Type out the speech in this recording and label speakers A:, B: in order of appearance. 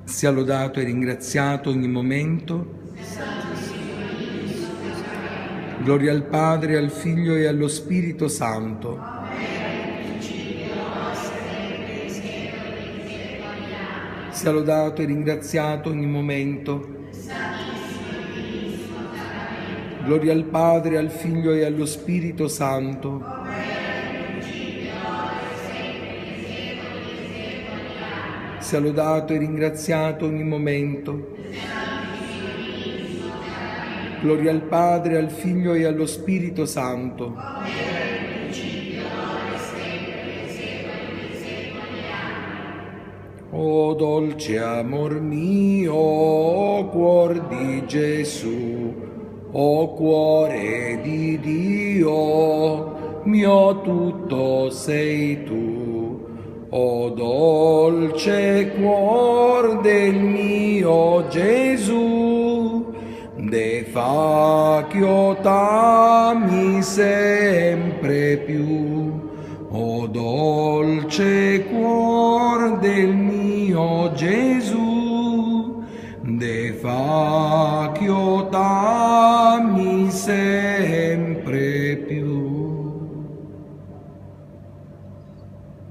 A: Sia lodato e ringraziato ogni momento. Gloria al Padre, al Figlio e allo Spirito Santo. Sia lodato e ringraziato ogni momento. Gloria al Padre, al Figlio e allo Spirito Santo. Sia lodato e ringraziato ogni momento. Gloria al Padre, al Figlio e allo Spirito Santo. O dolce amor mio, o cuor di Gesù, o cuore di Dio, mio tutto sei tu. O dolce cuor del mio Gesù, de faccio t'ami sempre più. O dolce cuor del mio Gesù, de faccio t'ami sempre